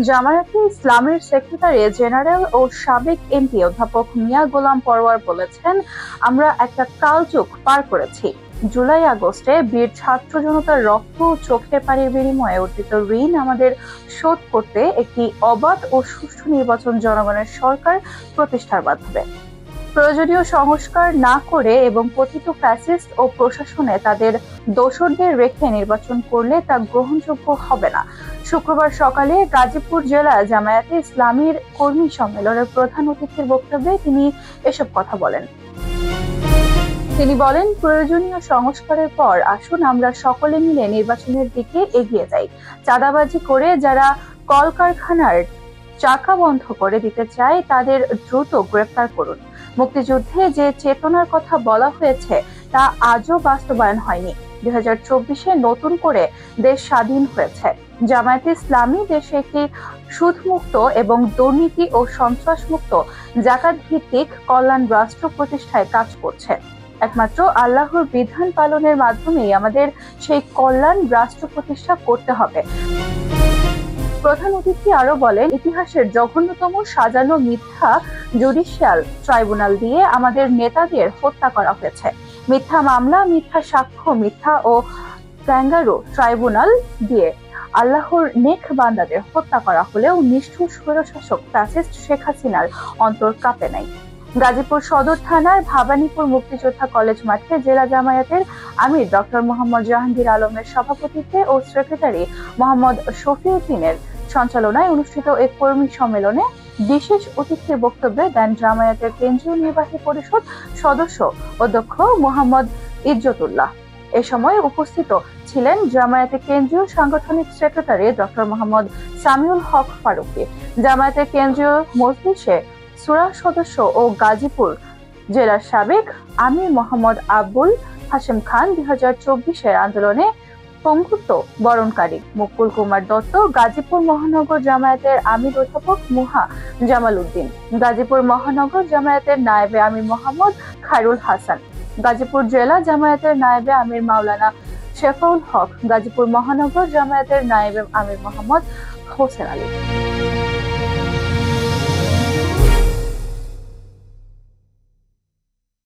জামায়াতে ইসলামের secretary general ও সাবেক MP অধ্যাপক মিয়া গোলাম পরোয়ার বলেছেন, আমরা একটা কালযুগ পার করেছি। জুলাই আগস্টে বীর ছাত্র জনতার রক্ত ও চোখের পানির বিনিময়ে অর্জিত ঋণ আমাদের শোধ করতে একটি অবাধ ও সুষ্ঠু নির্বাচন জনগণের সরকার প্রতিষ্ঠার মাধ্যমে প্রয়োজনীয় সংস্কার না করে এবং পতিত ফ্যাসিস্ট ও প্রশাসনে তাদের দোসরদের রেখে নির্বাচন করলে তা গ্রহণযোগ্য হবে না। শুক্রবার সকালে গাজীপুর জেলা জামায়াতে ইসলামীর কর্মী সম্মেলনের প্রধান অতিথির বক্তব্যে তিনি এসব কথা বলেন। তিনি বলেন, প্রয়োজনীয় সংস্কারের পর আসুন আমরা সকলে মিলে নির্বাচনের দিকে এগিয়ে যাই। চাঁদাবাজি করে যারা কলকারখানার চাকা বন্ধ করে দিতে চায় তাদের দ্রুত গ্রেফতার করুন। মুক্তিযুদ্ধে যে চেতনার কথা বলা হয়েছে তা আজও বাস্তবায়ন হয়নি। 2024-এ নতুন করে দেশ স্বাধীন হয়েছে। জামায়াতে ইসলামী দেশে একটি সুদমুক্ত এবং দুর্নীতি ও সন্ত্রাসমুক্ত জাকাত ভিত্তিক কল্যাণ রাষ্ট্র প্রতিষ্ঠায় কাজ করছে। একমাত্র আল্লাহর বিধান পালনের মাধ্যমেই আমাদের সেই কল্যাণ রাষ্ট্র প্রতিষ্ঠা করতে হবে। প্রধান অতিথি আরো বলেন, ইতিহাসের জঘন্যতম সাজানো মিথ্যা জুডিশিয়াল ট্রাইব্যুনাল দিয়ে আমাদের নেতাদের হত্যা করা হয়েছে। মিথ্যা মামলা, মিথ্যা সাক্ষ্য, মিথ্যা ও ক্যাঙ্গারু ট্রাইব্যুনাল দিয়ে আল্লাহর নেক বান্দাদের হত্যা করা হলেও নিষ্ঠুর স্বৈরশাসক ফ্যাসিস্ট শেখ হাসিনার অন্তর কাঁপে নাই। গাজীপুর সদর থানার ভাবানীপুর মুক্তিযোদ্ধা কলেজ মাঠে জেলা জামায়াতের আমির ডক্টর মোহাম্মদ জাহাঙ্গীর আলমের সভাপতিত্বে ও সেক্রেটারি মোহাম্মদ শফিউদ্দিনের সঞ্চালনায় অনুষ্ঠিত এক কর্মী সম্মেলনে বিশেষ অতিথির বক্তব্যে দেন জামায়াতের কেন্দ্রীয় নির্বাহী পরিষদ সদস্য অধ্যক্ষ মোহাম্মদ ইজ্জতুল্লাহ। এ সময় উপস্থিত ছিলেন জামায়াতের কেন্দ্রীয় সাংগঠনিক সেক্রেটারি ডক্টর মোহাম্মদ সামিউল হক ফারুকী, জামায়াতের কেন্দ্রীয় মজলিসে সুরা সদস্য ও গাজীপুর জেলার সাবেক আমির মোহাম্মদ আবুল হাশেম খান, 2024-এর আন্দোলনে পঙ্গুত্ব বরণকারী মুকুল কুমার দত্ত, গাজীপুর মহানগর জামায়াতের আমির অধ্যাপক মুহা জামাল উদ্দিন, গাজীপুর মহানগর জামায়াতের নায়েবে আমির মোহাম্মদ খায়রুল হাসান, গাজীপুর জেলা জামায়াতের নায়েবে আমির মাওলানা শেফাউল হক, গাজীপুর মহানগর জামায়াতের নায়েবে আমির মোহাম্মদ হোসেন আলী।